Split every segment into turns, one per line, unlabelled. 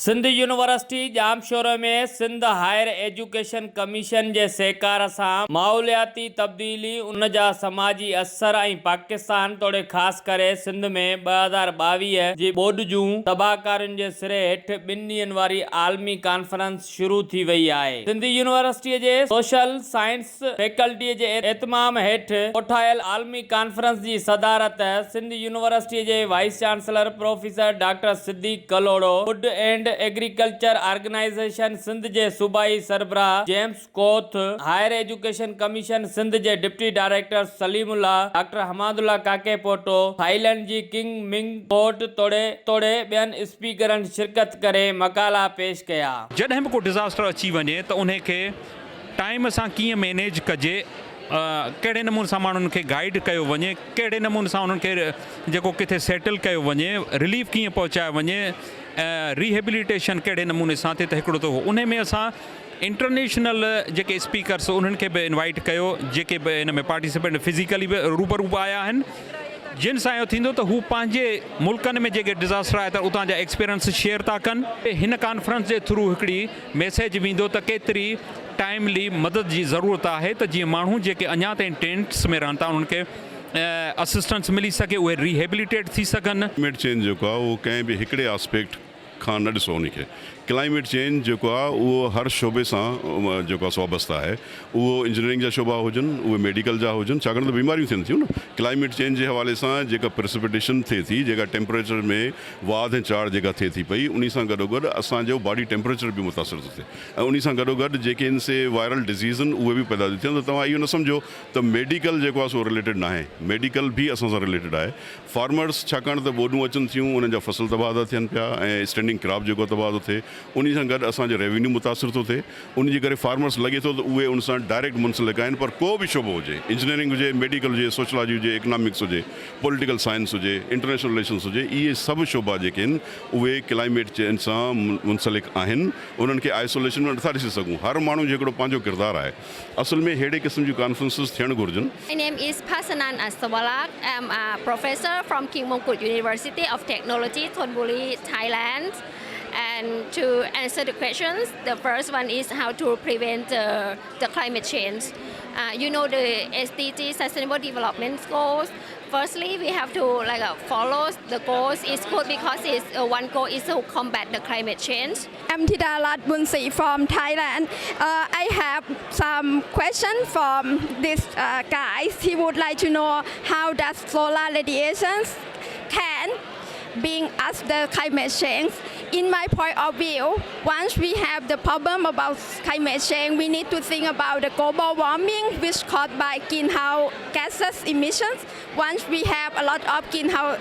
Sindh university Jamshoro में Sindh higher education commission जे सहकार सां माहौलियाती तब्दीली उन जा समाजी असर ऐं पाकिस्तान तोड़े ख़ासि करे सिंध में 2022 जी बोर्ड जूं तबाहकारियुनि जे सिरे हेठि 2 ॾींहंनि वारी आलमी कॉन्फ्रेंस शुरू थी वई आहे। सिंध यूनिवर्सिटी जे सोशल साइंस फैकल्टीअ जे एतमाम हेठि कोठायल आलमी कॉन्फ्रेंस जी सदारत सिंध यूनिवर्सिटी जे vice chancellor professor doctor Siddique Kalhoro, food and agriculture organisation Sindh जे सूबाई सरबराह जेम्स कोथ, हायर एजुकेशन कमीशन सिंध जे deputy director Salimullah, doctor Hamadullah Kakepoto, Thailand जी किंग मिंग कोर्ट तोड़े ॿियनि स्पीकरनि शिरकत करे मकाला पेश कया।
जॾहिं बि को डिज़ास्टर अची वञे त उन खे टाइम सां कीअं मैनेज कजे, कहिड़े नमूने सां माण्हुनि खे गाइड कयो वञे, कहिड़े नमूने सां उन्हनि खे जेको किथे सेटल कयो वञे, रिलीफ कीअं पहुचायो वञे, रिहेबिलिटेशन कहिड़े नमूने सां थिए, त हिकिड़ो त उन में असां इंटरनेशनल जेके स्पीकर्स उन्हनि खे बि इनवाइट कयो, जेके बि इन में पार्टिसिपेंट फिज़िकली बि रूबरू आया आहिनि, जिन सां इहो थींदो त हू पंहिंजे मुल्कनि में जेके डिज़ास्टर आहे त उतां जा एक्सपीरियंस शेयर था कनि। हिन कॉन्फ्रेंस जे थ्रू हिकिड़ी मैसेज वेंदो त केतिरी टाइमली मदद जी ज़रूरत आहे, त जीअं माण्हू जेके अञा ताईं टेंट्स में रहनि था उन्हनि खे असिस्टेंस मिली सघे, उहे रिहेबिलिटेट थी सघनि।
क्लाइमेट चेंज जेको आहे उहो कंहिं बि हिकिड़े आस्पेक्ट खां न ॾिसो उनखे। क्लाइमेट चेंज जेको आहे उहो हर शोबे सां जेको आहे वाबस्ता आहे, उहो इंजीनियरिंग जा शोबा हुजनि, उहे मेडिकल जा हुजनि, छाकाणि त बीमारियूं थियनि थियूं न। क्लाइमेट चेंज जे हवाले सां जेका प्रेसिपिटेशन थिए थी, जेका टेम्परेचर में वाध ऐं चाड़ जेका थिए थी पई, उन सां गॾोगॾु असांजो बॉडी टेम्परेचर बि मुतासिर थो थिए ऐं उन सां गॾोगॾु जेके इन से वायरल डिज़ीज़ आहिनि उहे बि पैदा थी थियनि। त तव्हां इहो न सम्झो त मेडिकल जेको आहे सो रिलेटेड न आहे, मेडिकल बि असां सां रिलेटेड आहे। फार्मर्स छाकाणि त ॿोॾूं अचनि थियूं, उन्हनि जा फसल तबाह था थियनि पिया ऐं स्टैंडिंग क्रॉप जेको तबाह थो थिए, उन सां गॾु असांजो रेवेन्यू मुतासिर थो थिए। उन जे करे फार्मर्स लॻे थो त उहे उन सां डायरेक्ट मुंसलिक आहिनि। पर को बि शोबो हुजे, इंजीनियरिंग हुजे, मेडिकल हुजे, सोशलॉजी हुजे, इकनॉमिक्स हुजे, पॉलिटिकल साइंस हुजे, इंटरनेशनल रिलेशंस हुजे, इहे सभु शोबा जेके आहिनि उहे क्लाइमेट चेंज सां मुंसलिक आहिनि। उन्हनि खे आइसोलेशन में नथा ॾिसी सघूं। हर माण्हू जो हिकिड़ो पंहिंजो किरदारु आहे। असल में अहिड़े क़िस्म जूं कॉन्फ्रेंसिस थियणु घुरिजनि।
My name is Pasanan Asawalak. I'm a professor from King Mongkut University of Technology, Thonburi, Thailand. And to answer the questions, the first one is how to prevent the climate change. You know the SDG Sustainable Development Goals. Firstly, we have to follow the goals. It's good because one goal is to combat the climate change.
I'm Thidarat Bunsi from Thailand. I have some questions from this guy. He would like to know how does solar radiations can bring us the climate change. In my point of view, once we have the problem about climate change, we need to think about the global warming, which caused by greenhouse gases emissions. Once we have a lot of greenhouse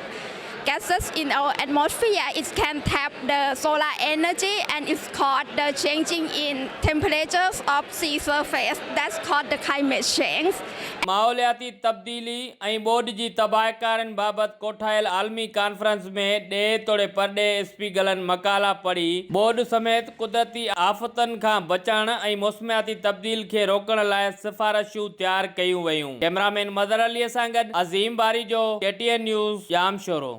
gases in our atmosphere, it can tap the solar energy and it's called the changing in temperatures of sea surface. That's called the climate change.
माहौलियाती तब्दीली ऐं board जी तबाहकारियुनि बाबति कोठायल आलमी conference में ॾे तोड़े परॾे स्पीकरनि मकाला पढ़ी board समेत कुदरती आफ़तनि खां बचण ऐं मौसमियाती तब्दील खे रोकण लाइ सिफ़ारिशूं तयारु कयूं वयूं। कैमरामैन मदर अलीअ सां गॾु अज़ीम बारी जो KTN न्यूज़ जामशोरो।